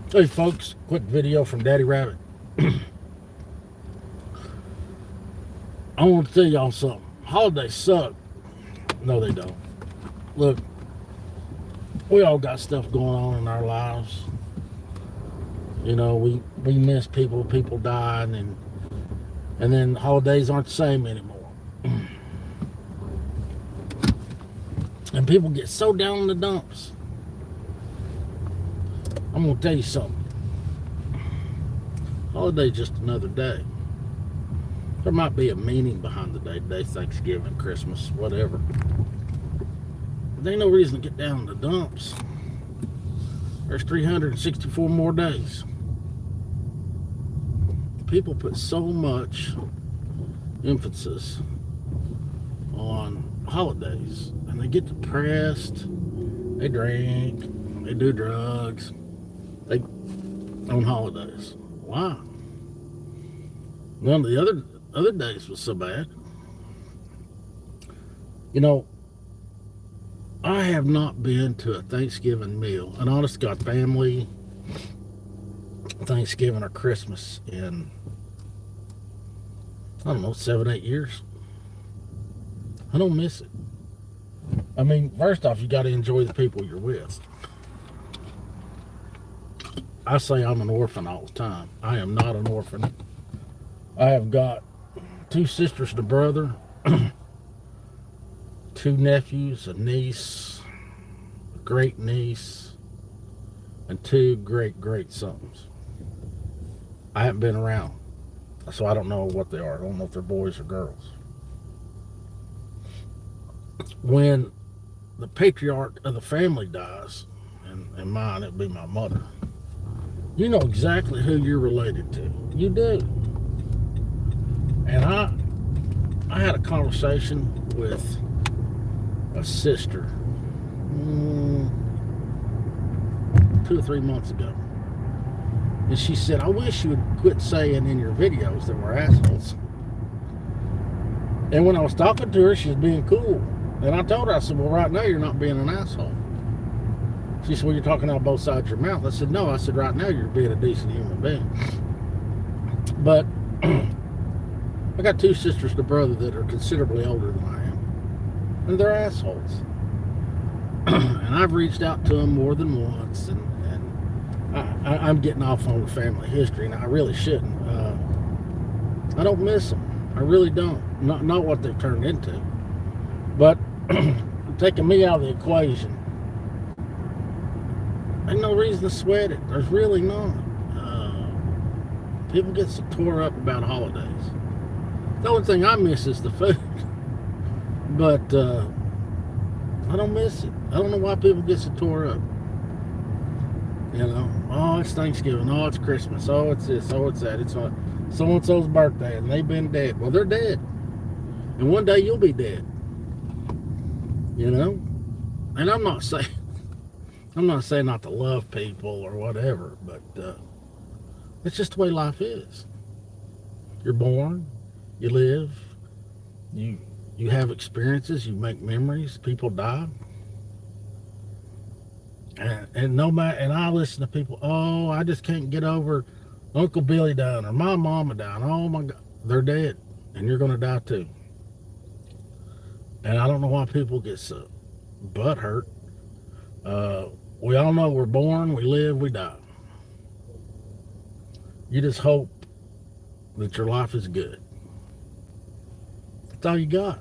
Hey folks, quick video from Daddy Rabbit. I want to tell y'all something. Holidays suck. No, they don't. Look, we all got stuff going on in our lives. You know, we miss people, people dying, and then holidays aren't the same anymore. And people get so down in the dumps. I'm gonna tell you something. Holiday's just another day. There might be a meaning behind the day today, Thanksgiving, Christmas, whatever. But there ain't no reason to get down in the dumps. There's 364 more days. People put so much emphasis on holidays, and they get depressed, they drink, they do drugs, they on holidays. Why? None of the other days was so bad. You know, I have not been to a Thanksgiving meal, an honest to God family Thanksgiving or Christmas in, I don't know, 7-8 years. I don't miss it. I mean, first off, you got to enjoy the people you're with. I say I'm an orphan all the time. I am not an orphan. I have got 2 sisters and a brother, 2 nephews, a niece, a great niece, and 2 great sons. I haven't been around, so I don't know what they are. I don't know if they're boys or girls. When the patriarch of the family dies, and mine, it'd be my mother, you know exactly who you're related to. You do. And I had a conversation with a sister 2 or 3 months ago. And she said, I wish you would quit saying in your videos that we're assholes. And when I was talking to her, she was being cool. And I told her, I said, well, right now you're not being an asshole. She said, well, you're talking out both sides of your mouth. I said, no. I said, right now you're being a decent human being. But I got 2 sisters and a brother that are considerably older than I am. And they're assholes. And I've reached out to them more than once. And I'm getting off on the family history, and I really shouldn't. I don't miss them. I really don't. Not what they've turned into. But taking me out of the equation, ain't no reason to sweat it. There's really none. People get so tore up about holidays. The only thing I miss is the food. But I don't miss it. I don't know why people get so tore up. You know, oh, it's Thanksgiving. Oh, it's Christmas. Oh, it's this. Oh, it's that. It's so-and-so's birthday, and they've been dead. Well, they're dead. And one day you'll be dead. You know? And I'm not saying not to love people or whatever, but it's just the way life is. You're born, you live, you have experiences, you make memories, people die. And no matter, and I listen to people, oh, I just can't get over Uncle Billy dying or my mama dying. Oh my God, they're dead, and you're going to die too. And I don't know why people get so butthurt. We all know we're born, we live, we die. You just hope that your life is good. That's all you got.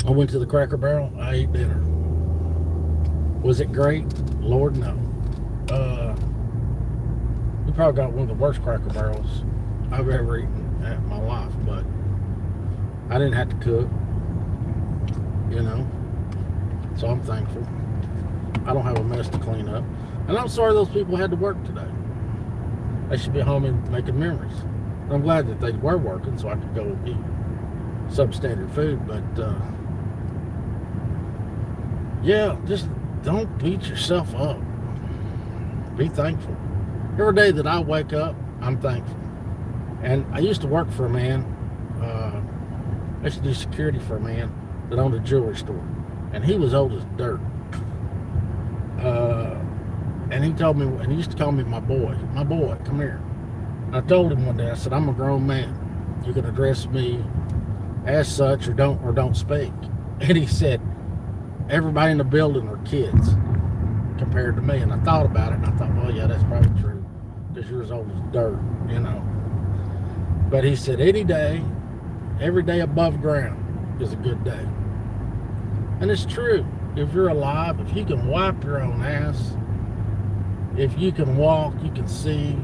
I went to the Cracker Barrel. I ate dinner. Was it great? Lord, no. We probably got one of the worst Cracker Barrels I've ever eaten in my life, but I didn't have to cook, you know, so I'm thankful. I don't have a mess to clean up. And I'm sorry those people had to work today. They should be home and making memories. And I'm glad that they were working so I could go eat substandard food, but yeah, just don't beat yourself up. Be thankful. Every day that I wake up, I'm thankful. And I used to work for a man. I used to do security for a man that owned a jewelry store. And he was old as dirt. And he told me, and he used to call me my boy, come here. And I told him one day, I said, I'm a grown man. You can address me as such or don't speak. And he said, everybody in the building are kids compared to me. And I thought about it, and I thought, well, yeah, that's probably true, because you're as old as dirt, you know. But he said, any day, every day above ground is a good day. And it's true. If you're alive, if you can wipe your own ass, if you can walk, you can see,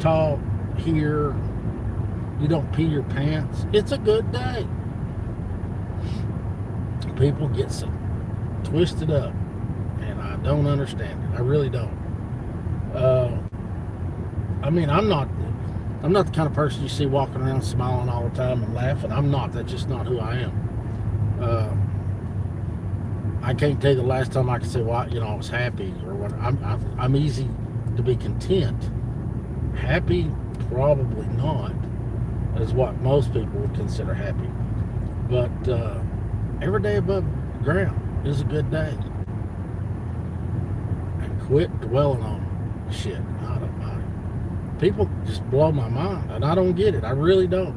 talk, hear, you don't pee your pants, it's a good day. People get so twisted up, and I don't understand it. I really don't. I mean, I'm not the kind of person you see walking around smiling all the time and laughing. I'm not. That's just not who I am. I can't tell you the last time I can say, well, I was happy or what. I'm easy to be content. Happy, probably not, is what most people would consider happy. But every day above ground is a good day. And quit dwelling on shit. People just blow my mind, and I don't get it. I really don't.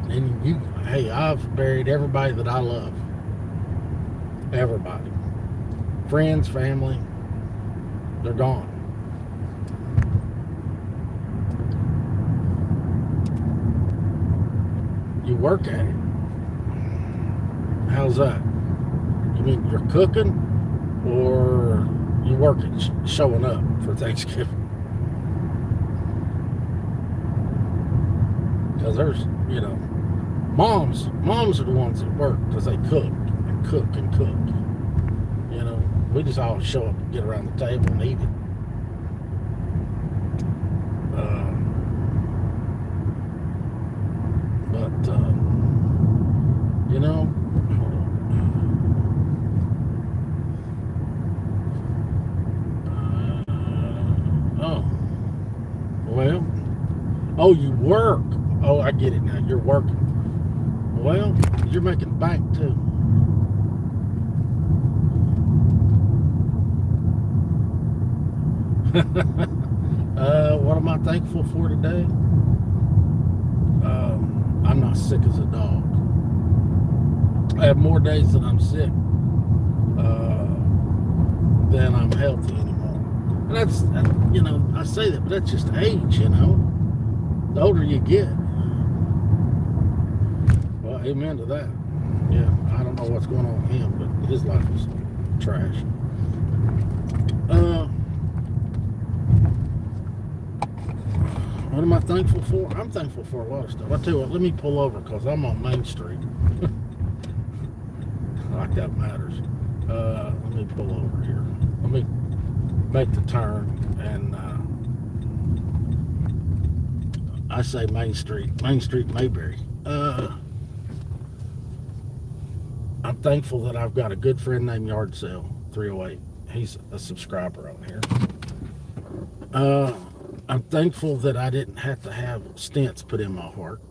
And hey, I've buried everybody that I love. Everybody. Friends, family, they're gone. You work at it. How's that? You mean you're cooking, or you working, showing up for Thanksgiving? Because there's, moms are the ones that work because they cook and cook and cook. We just all show up and get around the table and eat it. Oh, you work. Oh, I get it now. You're working. Well, you're making bank too. What am I thankful for today? I'm not sick as a dog. I have more days that I'm sick than I'm healthy anymore. And that's, I say that, but that's just age, The older you get. Well, amen to that. Yeah, I don't know what's going on with him, but his life is trash. What am I thankful for? I'm thankful for a lot of stuff. I tell you what, let me pull over because I'm on Main Street. Like that matters. Let me pull over here. Let me make the turn, and I say Main Street, Mayberry. I'm thankful that I've got a good friend named Yard Sale 308. He's a subscriber on here. I'm thankful that I didn't have to have stents put in my heart.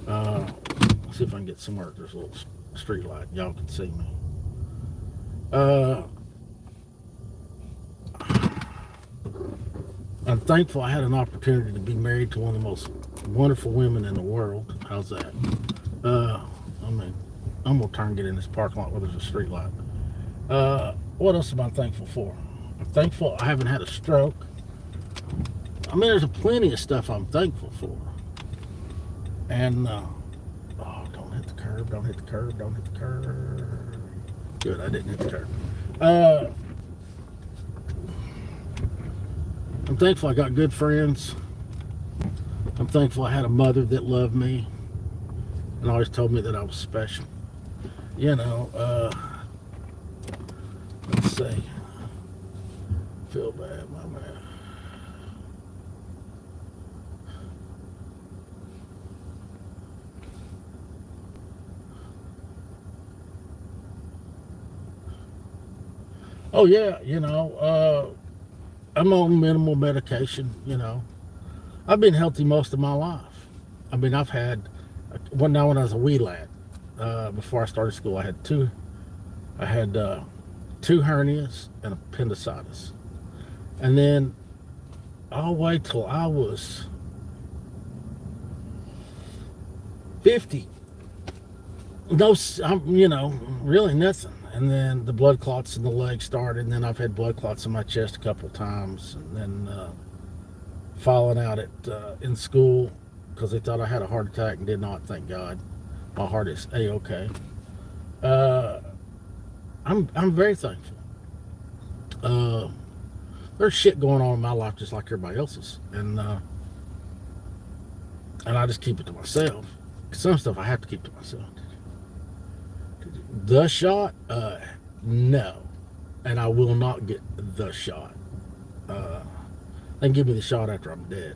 Let's see if I can get somewhere. There's a little street light. Y'all can see me. I'm thankful I had an opportunity to be married to one of the most wonderful women in the world. How's that? I'm going to turn and get in this parking lot where there's a street light. What else am I thankful for? I'm thankful I haven't had a stroke. There's plenty of stuff I'm thankful for. And, don't hit the curb. Good, I didn't hit the curb. I'm thankful I got good friends. I'm thankful I had a mother that loved me and always told me that I was special. Let's see. Feel bad, my man. Oh yeah, I'm on minimal medication, I've been healthy most of my life. I've had, when I was a wee lad, before I started school, I had 2 hernias, and appendicitis. And then I'll wait till I was 50. No, really nothing. And then the blood clots in the leg started, and then I've had blood clots in my chest a couple of times, and then falling out in school because they thought I had a heart attack and did not, thank God. My heart is A-okay. I'm very thankful. There's shit going on in my life just like everybody else's, and I just keep it to myself. Some stuff I have to keep to myself. The shot, no, and I will not get the shot. They can give me the shot after I'm dead.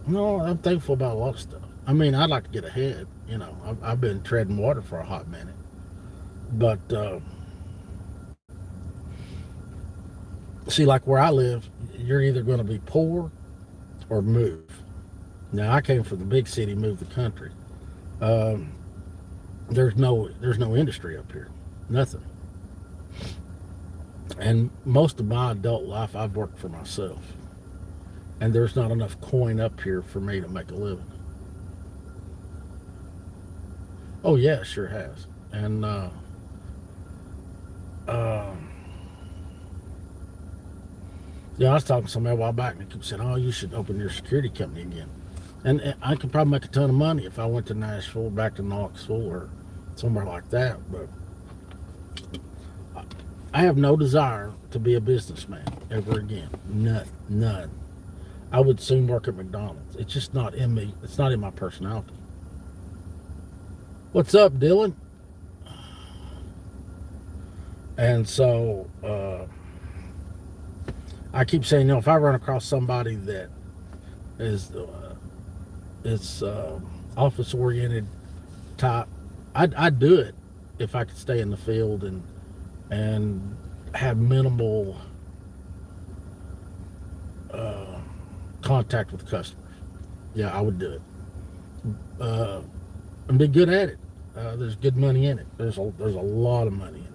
No, I'm thankful about a lot of stuff. I mean, I'd like to get ahead. I've been treading water for a hot minute, but see, like where I live, you're either going to be poor or move. Now, I came from the big city, moved the country. There's no industry up here, nothing. And most of my adult life, I've worked for myself, and there's not enough coin up here for me to make a living. Oh yeah, it sure has. And I was talking to somebody a while back, and they kept saying, "Oh, you should open your security company again." And I could probably make a ton of money if I went to Nashville, back to Knoxville, or somewhere like that. But I have no desire to be a businessman ever again. None. I would soon work at McDonald's. It's just not in me. It's not in my personality. What's up, Dylan? And so I keep saying, if I run across somebody that is office oriented type, I'd do it if I could stay in the field and have minimal contact with customers. Yeah, I would do it. And be good at it. There's good money in it. There's a lot of money in it.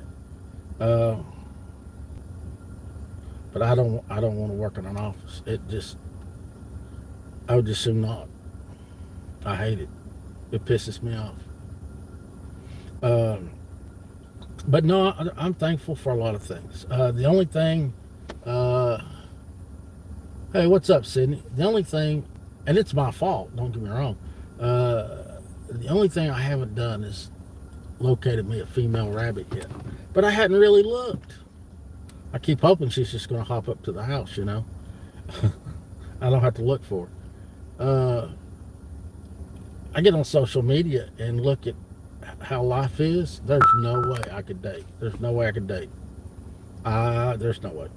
But I don't want to work in an office. I would just soon not. I hate it. It pisses me off. But no, I'm thankful for a lot of things. The only thing, hey, what's up, Sydney? The only thing, and it's my fault, don't get me wrong. The only thing I haven't done is located me a female rabbit yet. But I hadn't really looked. I keep hoping she's just going to hop up to the house, I don't have to look for her. I get on social media and look at how life is. There's no way I could date. There's no way I could date. There's no way.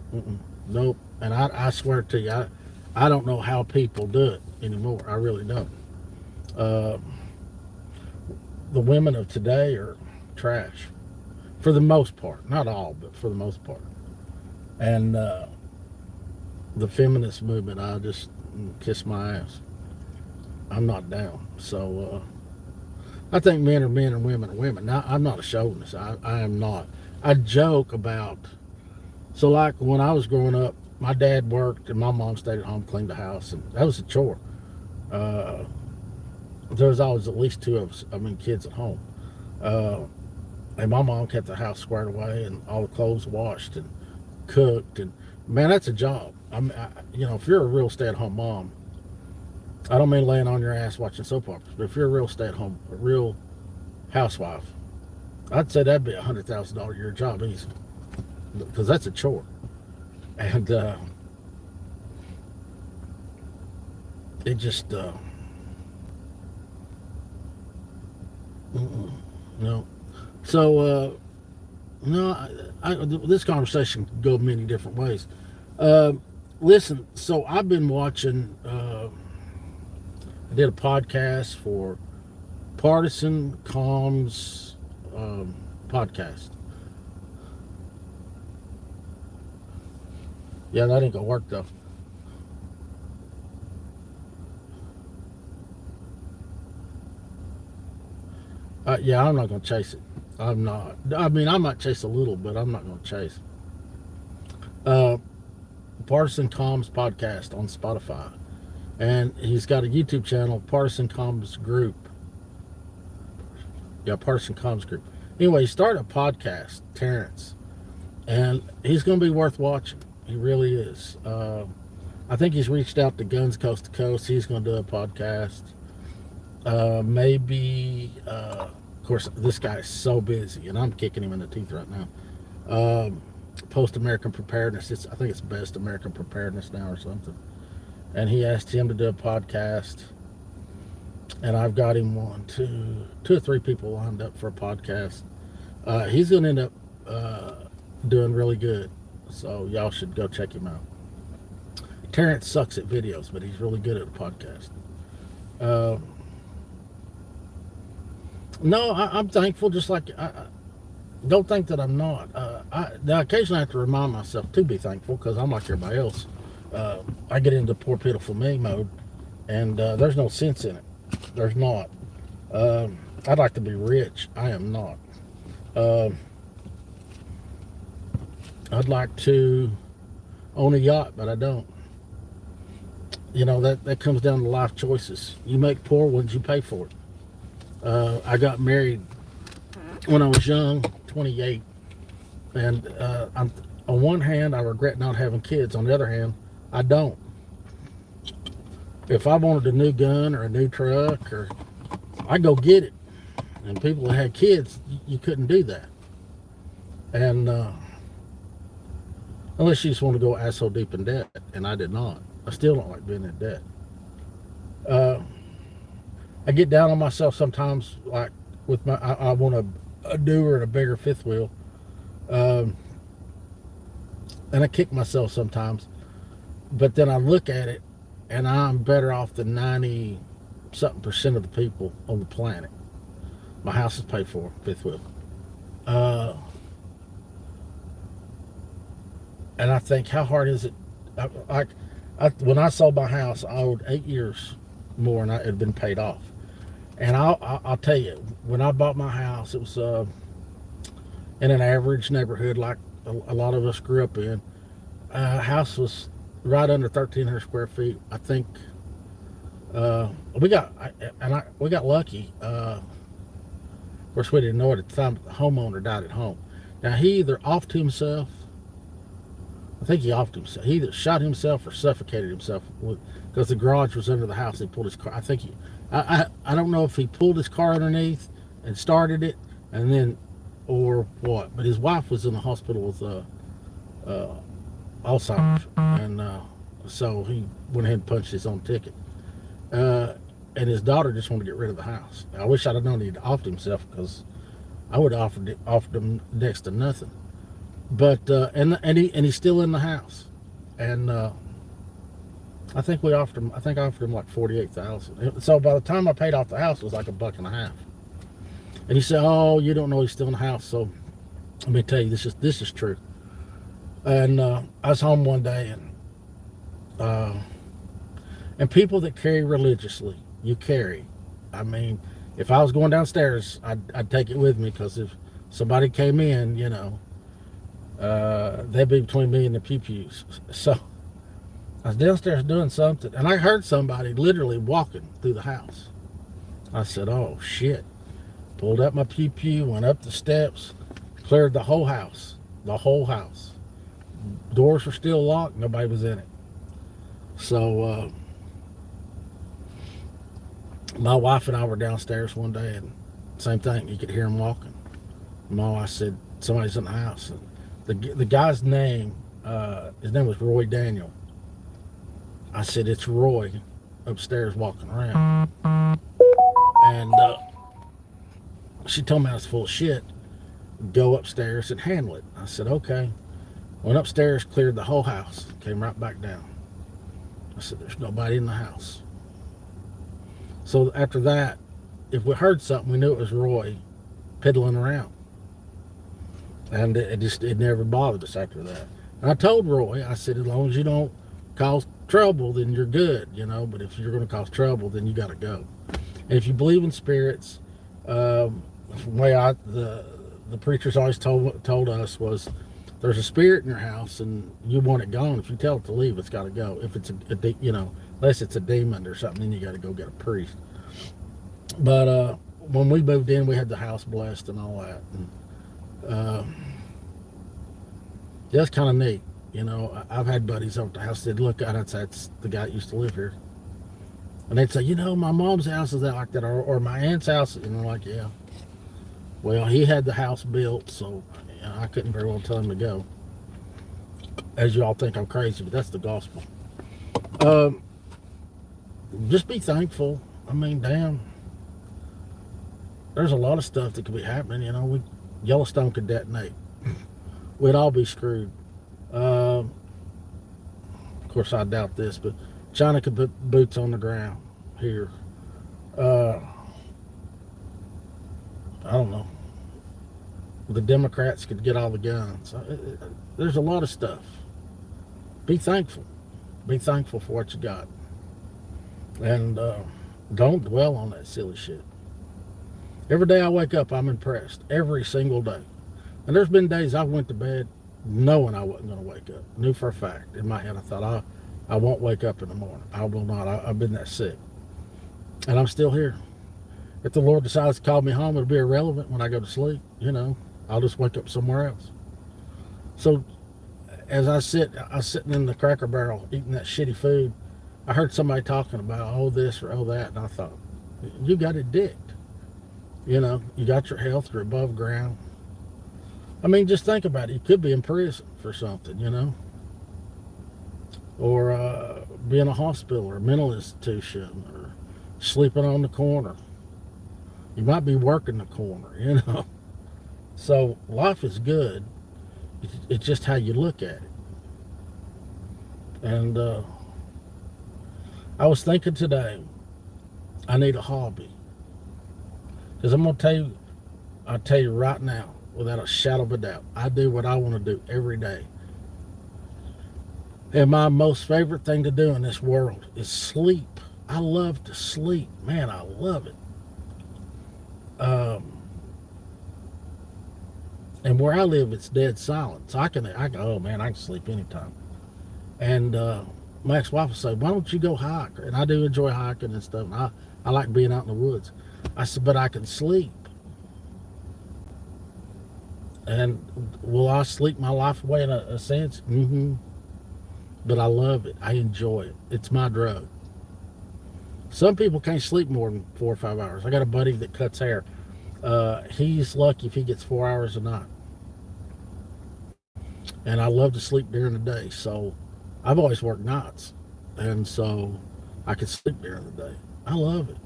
Nope. And I swear to you, I don't know how people do it anymore. I really don't. The women of today are trash. For the most part. Not all, but for the most part. And the feminist movement, I just kiss my ass. I'm not down. So I think men are men and women are women. Now, I'm not a chauvinist. I am not. I joke about, so like when I was growing up, my dad worked and my mom stayed at home, cleaned the house, and that was a chore. There was always at least 2 of us, kids at home. And my mom kept the house squared away and all the clothes washed and cooked. And man, that's a job. If you're a real stay-at-home mom, I don't mean laying on your ass watching soap operas, but if you're a real stay-at-home, a real housewife, I'd say that'd be a $100,000 a year job easy, because that's a chore. And it just no. So this conversation can go many different ways. Listen, so I've been watching. I did a podcast for Partisan Comms podcast. Yeah, that ain't gonna work though. Yeah, I'm not going to chase it. I'm not. I mean, I might chase a little, but I'm not going to chase. Partisan Comms Podcast on Spotify. And he's got a YouTube channel, Partisan Comms Group. Yeah, Partisan Comms Group. Anyway, he started a podcast, Terrence. And he's going to be worth watching. He really is. I think he's reached out to Guns Coast to Coast. He's going to do a podcast. Maybe, of course, this guy is so busy, and I'm kicking him in the teeth right now. Post American Preparedness. I think it's Best American Preparedness now or something. And he asked him to do a podcast. And I've got him two or three people lined up for a podcast. He's going to end up doing really good. So y'all should go check him out. Terrence sucks at videos, but he's really good at a podcast. No, I'm thankful, just like I don't think that I'm not. Now occasionally I have to remind myself to be thankful because I'm like everybody else. I get into poor, pitiful me mode, and there's no sense in it. There's not. I'd like to be rich. I am not. I'd like to own a yacht, but I don't. You know, that comes down to life choices. You make poor ones, you pay for it. I got married when I was young, 28, and on one hand, I regret not having kids. On the other hand, I don't. If I wanted a new gun or a new truck, or I'd go get it. And people that had kids, you couldn't do that. And unless you just want to go asshole deep in debt, and I did not. I still don't like being in debt. I get down on myself sometimes, like with my, I want a newer and a bigger fifth wheel. And I kick myself sometimes, but then I look at it and I'm better off than 90-something% of the people on the planet. My house is paid for, fifth wheel. And I think, how hard is it? When I sold my house, I owed 8 years more and it had been paid off. And I'll tell you, when I bought my house, it was in an average neighborhood like a lot of us grew up in. House was right under 1,300 square feet. I think we got lucky. Of course, we didn't know it at the time, but the homeowner died at home. Now, he either offed himself, I think he offed himself. He either shot himself or suffocated himself because the garage was under the house. He pulled his car. I think I don't know if he pulled his car underneath and started it, and then, or what. But his wife was in the hospital with Alzheimer's, and so he went ahead and punched his own ticket. And his daughter just wanted to get rid of the house. I wish I'd have known he'd offed himself, because I would have offered him next to nothing. But and he's still in the house, and I think I offered him like $48,000. So by the time I paid off the house, it was like $1.50. And he said, "Oh, you don't know he's still in the house." So let me tell you, this is true. And I was home one day, and people that carry religiously, you carry. I mean, if I was going downstairs, I'd take it with me, because if somebody came in, you know, they'd be between me and the pew-pews. So I was downstairs doing something, and I heard somebody literally walking through the house. I said, "Oh, shit." Pulled up my pew-pew, went up the steps, cleared the whole house. The whole house. Doors were still locked. Nobody was in it. So my wife and I were downstairs one day, and same thing. You could hear him walking. My wife said, "Somebody's in the house." And the guy's name, his name was Roy Daniel. I said, "It's Roy upstairs walking around." And she told me I was full of shit. Go upstairs and handle it. I said, "Okay." Went upstairs, cleared the whole house, came right back down. I said, "There's nobody in the house." So after that, if we heard something, we knew it was Roy piddling around. And it never bothered us after that. And I told Roy, I said, "As long as you don't cause trouble, then you're good, you know. But if you're going to cause trouble, then you got to go." And if you believe in spirits, the way the preachers always told us was, there's a spirit in your house and you want it gone. If you tell it to leave, it's got to go. If it's unless it's a demon or something, then you got to go get a priest. But when we moved in, we had the house blessed and all that. And, that's kind of neat. I've had buddies over at the house that look at it, that's the guy that used to live here. And they'd say, my mom's house is like that, or my aunt's house. And I'm like, yeah. Well, he had the house built, so I couldn't very well tell him to go. As you all think I'm crazy, but that's the gospel. Just be thankful. I mean, damn. There's a lot of stuff that could be happening. Yellowstone could detonate. We'd all be screwed. Of course, I doubt this, but China could put boots on the ground here. I don't know. The Democrats could get all the guns. There's a lot of stuff. Be thankful. Be thankful for what you got. And don't dwell on that silly shit. Every day I wake up, I'm impressed. Every single day. And there's been days I went to bed knowing I wasn't going to wake up. Knew for a fact. In my head, I thought, I won't wake up in the morning. I will not. I've been that sick. And I'm still here. If the Lord decides to call me home, it'll be irrelevant when I go to sleep. I'll just wake up somewhere else. So as I was sitting in the Cracker Barrel eating that shitty food, I heard somebody talking about, this or that. And I thought, you got it dicked. You got your health, you're above ground. I mean, just think about it. You could be in prison for something, or be in a hospital or a mental institution or sleeping on the corner. You might be working the corner, So life is good. It's just how you look at it. And I was thinking today, I need a hobby. Because I'm going to tell you right now, without a shadow of a doubt, I do what I want to do every day. And my most favorite thing to do in this world is sleep. I love to sleep. Man, I love it. And where I live, it's dead silent. So I can sleep anytime. And my ex-wife will say, why don't you go hike? And I do enjoy hiking and stuff. And I like being out in the woods. I said, but I can sleep. And will I sleep my life away in a sense? Mm-hmm. But I love it. I enjoy it. It's my drug. Some people can't sleep more than 4 or 5 hours. I got a buddy that cuts hair. He's lucky if he gets 4 hours a night. And I love to sleep during the day. So I've always worked nights. And so I can sleep during the day. I love it.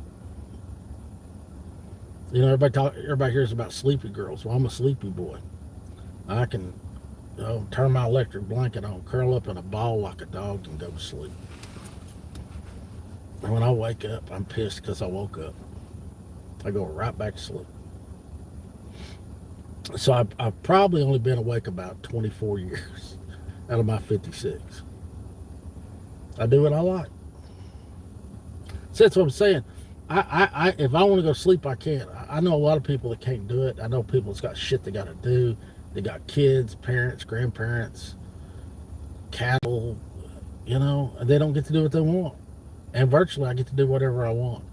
Everybody hears about sleepy girls. Well, I'm a sleepy boy. I can turn my electric blanket on, curl up in a ball like a dog, and go to sleep. And when I wake up, I'm pissed because I woke up. I go right back to sleep. So I've probably only been awake about 24 years out of my 56. I do what I like. So that's what I'm saying. If I want to go sleep, I can. I know a lot of people that can't do it. I know people that's got shit they got to do. They got kids, parents, grandparents, cattle, and they don't get to do what they want. And virtually, I get to do whatever I want.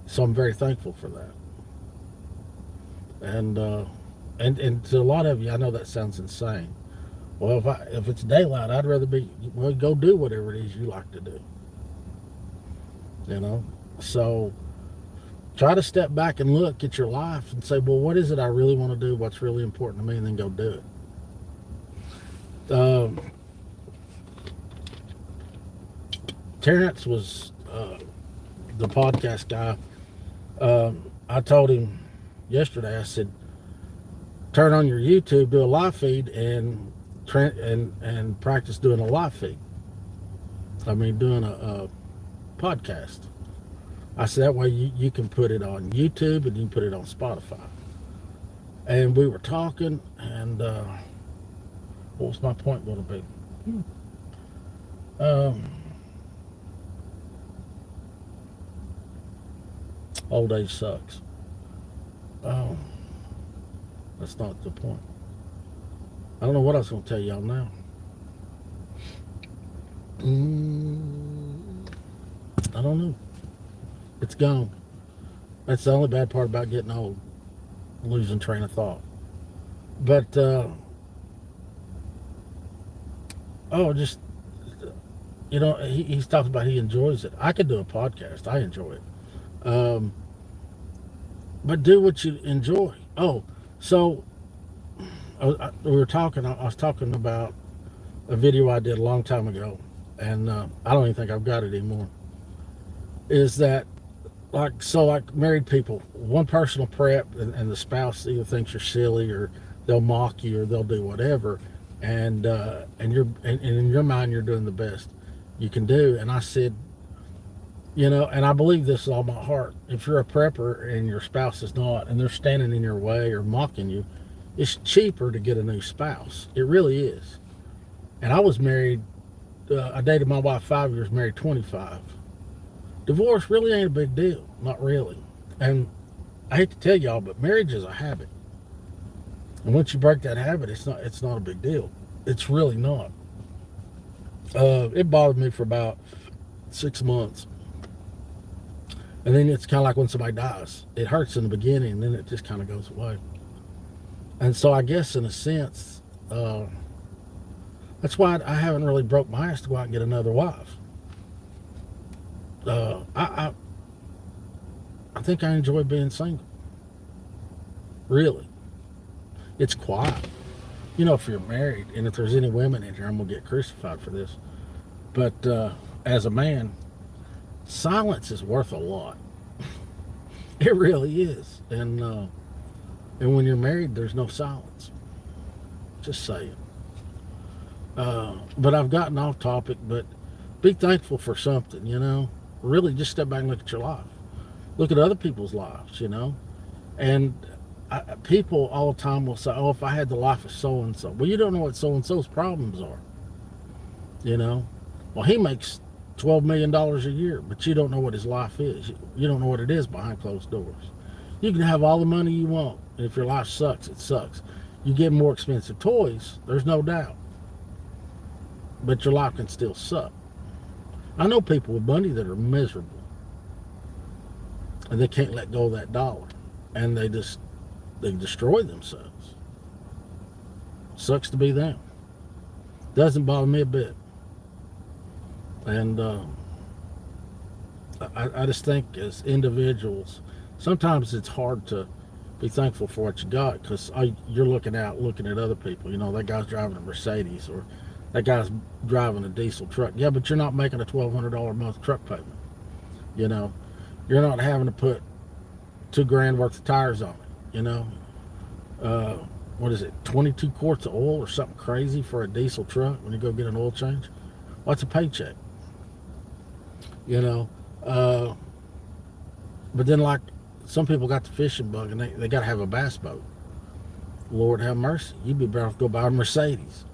So I'm very thankful for that. And to a lot of you, I know that sounds insane. Well, if it's daylight, I'd rather go do whatever it is you like to do. So try to step back and look at your life and say, well, what is it I really want to do? What's really important to me? And then go do it. Terrence was the podcast guy. I told him yesterday, I said, turn on your YouTube, do a live feed, and practice doing a live feed. Doing a podcast. I said, that way you can put it on YouTube and you can put it on Spotify. And we were talking, and what was my point going to be? Old age sucks. Oh, that's not the point. I don't know what I was going to tell y'all now. I don't know. It's gone. That's the only bad part about getting old, losing train of thought. But just he's talked about he enjoys it. I could do a podcast. I enjoy it. But do what you enjoy. Oh, so we were talking. I was talking about a video I did a long time ago, and I don't even think I've got it anymore. Is that like married people? One person will prep, and the spouse either thinks you're silly, or they'll mock you, or they'll do whatever, and in your mind you're doing the best you can do. And I said, and I believe this with all my heart. If you're a prepper and your spouse is not, and they're standing in your way or mocking you, it's cheaper to get a new spouse. It really is. And I was married. I dated my wife 5 years, married 25. Divorce really ain't a big deal, not really. And I hate to tell y'all, but marriage is a habit. And once you break that habit, it's not a big deal. It's really not. It bothered me for about 6 months. And then it's kind of like when somebody dies. It hurts in the beginning, and then it just kind of goes away. And so I guess in a sense, that's why I haven't really broke my ass to go out and get another wife. I think I enjoy being single. Really. It's quiet. If you're married, and if there's any women in here, I'm going to get crucified for this. But as a man, silence is worth a lot. It really is. And when you're married, there's no silence. Just saying. But I've gotten off topic, but be thankful for something, Really just step back and look at your life. Look at other people's lives, And people all the time will say, oh, if I had the life of so-and-so. Well, you don't know what so-and-so's problems are. Well, he makes $12 million a year, but you don't know what his life is. You don't know what it is behind closed doors. You can have all the money you want, and if your life sucks, it sucks. You get more expensive toys, there's no doubt. But your life can still suck. I know people with money that are miserable, and they can't let go of that dollar, and they destroy themselves. Sucks to be them. Doesn't bother me a bit. And I just think as individuals, sometimes it's hard to be thankful for what you got, because you're looking at other people. That guy's driving a Mercedes, or that guy's driving a diesel truck. Yeah, but you're not making a $1,200 a month truck payment. You're not having to put $2,000 worth of tires on it. What is it, 22 quarts of oil or something crazy for a diesel truck when you go get an oil change? What's a paycheck? But then, like, some people got the fishing bug, and they got to have a bass boat. Lord have mercy. You'd be better off to go buy a Mercedes,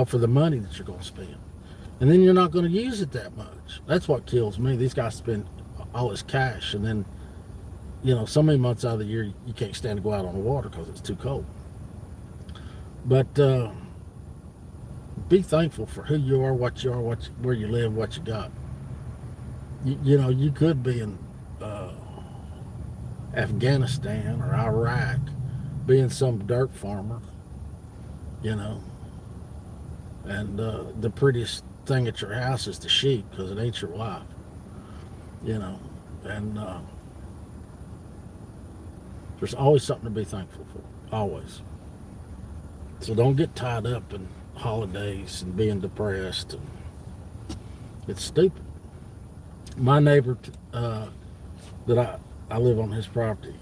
for the money that you're going to spend. And then you're not going to use it that much. That's what kills me. These guys spend all this cash, and then, so many months out of the year, you can't stand to go out on the water because it's too cold. But be thankful for who you are, what you are, where you live, what you got. You could be in Afghanistan or Iraq, being some dirt farmer, and the prettiest thing at your house is the sheep, because it ain't your wife, and there's always something to be thankful for, always. So don't get tied up in holidays and being depressed. And it's stupid. My neighbor that I live on his property,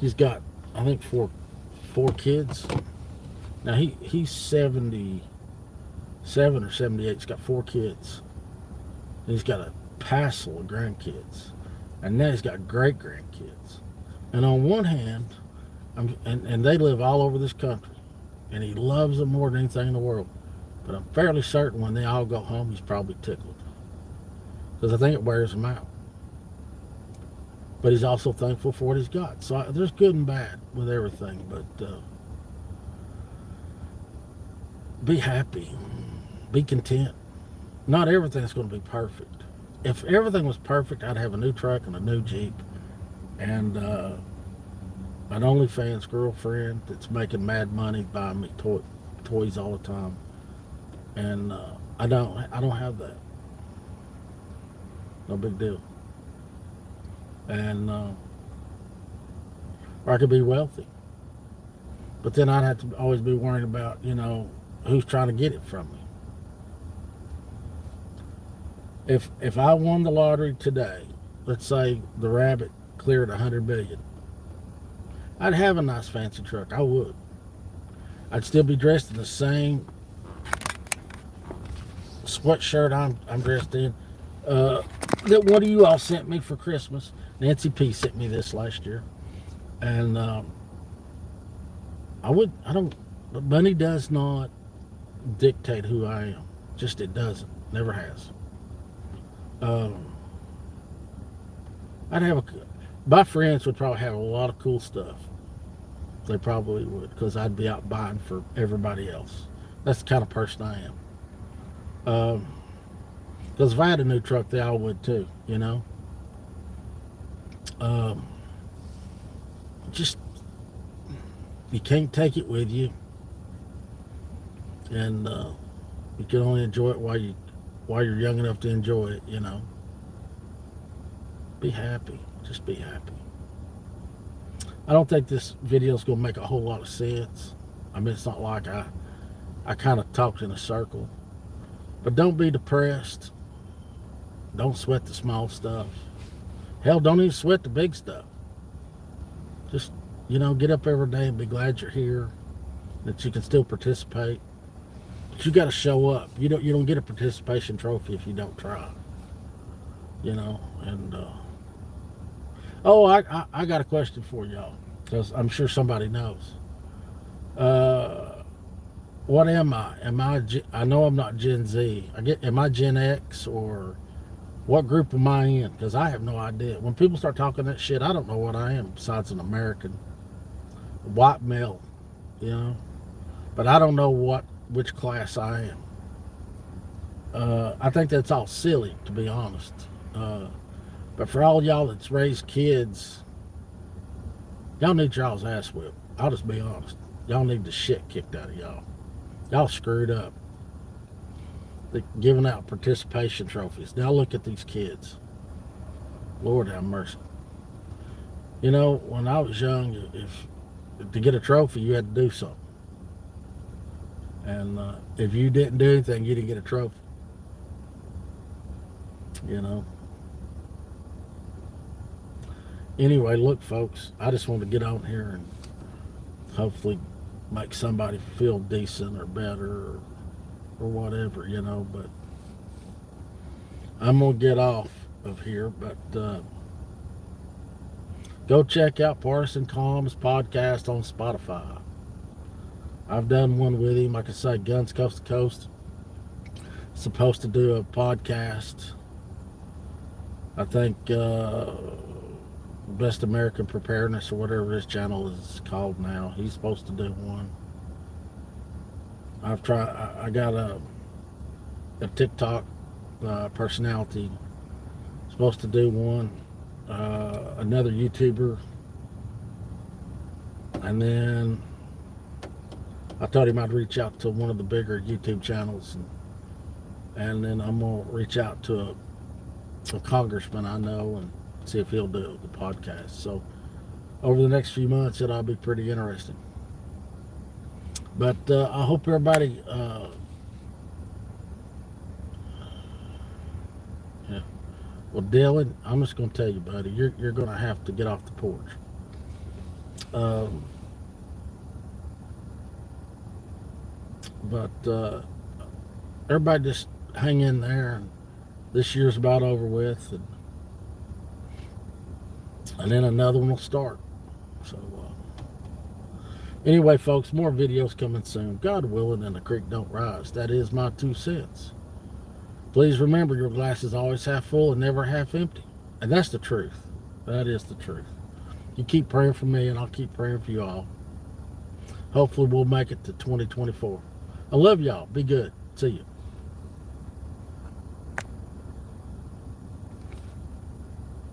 he's got, I think, four kids. Now he's 77 or 78. He's got 4 kids. And he's got a passel of grandkids, and now he's got great grandkids. And on one hand, and they live all over this country, and he loves them more than anything in the world. But I'm fairly certain when they all go home, he's probably tickled, because I think it wears them out. but he's also thankful for what he's got. So there's good and bad with everything, but be happy, be content. Not everything's going to be perfect. If everything was perfect, I'd have a new truck and a new Jeep and an OnlyFans girlfriend that's making mad money buying me toys all the time. And I don't have that. No big deal. And or I could be wealthy, but then I'd have to always be worrying about, who's trying to get it from me. If I won the lottery today, let's say the rabbit cleared 100 million, I'd have a nice fancy truck. I would. I'd still be dressed in the same sweatshirt I'm dressed in. That one of you all sent me for Christmas. Nancy P sent me this last year, and money does not dictate who I am. Just it doesn't. Never has. My friends would probably have a lot of cool stuff. They probably would, because I'd be out buying for everybody else. That's the kind of person I am. Because if I had a new truck, they all would too, Just, you can't take it with you. And you can only enjoy it while you're young enough to enjoy it, Be happy. Just be happy. I don't think this video is going to make a whole lot of sense. I mean, it's not like I kind of talked in a circle. But don't be depressed. Don't sweat the small stuff. Hell, don't even sweat the big stuff. Just, get up every day and be glad you're here, that you can still participate. But you got to show up. You don't get a participation trophy if you don't try. And I got a question for y'all, because I'm sure somebody knows. What am I? I know I'm not Gen Z. Am I Gen X, or what group am I in? Because I have no idea. When people start talking that shit, I don't know what I am besides an American white male, But I don't know which class I am. I think that's all silly, to be honest. But for all y'all that's raised kids, y'all need y'all's ass whipped. I'll just be honest. Y'all need the shit kicked out of y'all. Y'all screwed up. They're giving out participation trophies. Now look at these kids. Lord have mercy. When I was young, if to get a trophy, you had to do something. And if you didn't do anything, you didn't get a trophy. Anyway, look, folks, I just want to get on here and hopefully make somebody feel decent or better or whatever, but I'm going to get off of here. But go check out Partisan Calm's podcast on Spotify. I've done one with him, like I say, Guns Coast to Coast. Supposed to do a podcast. I think Best American Preparedness or whatever this channel is called now. He's supposed to do one. I got a TikTok personality supposed to do one. Another YouTuber. And then I told him I'd reach out to one of the bigger YouTube channels. And then I'm going to reach out to a congressman I know and see if he'll do the podcast. So over the next few months, it'll be pretty interesting. But I hope everybody yeah. Well, Dylan, I'm just going to tell you, buddy, you're going to have to get off the porch. But everybody just hang in there, and this year's about over with, and then another one will start. So anyway, folks, more videos coming soon. God willing, and the creek don't rise. That is my 2 cents. Please remember, your glass is always half full and never half empty. And that's the truth. That is the truth. You keep praying for me, and I'll keep praying for you all. Hopefully, we'll make it to 2024. I love y'all. Be good. See you.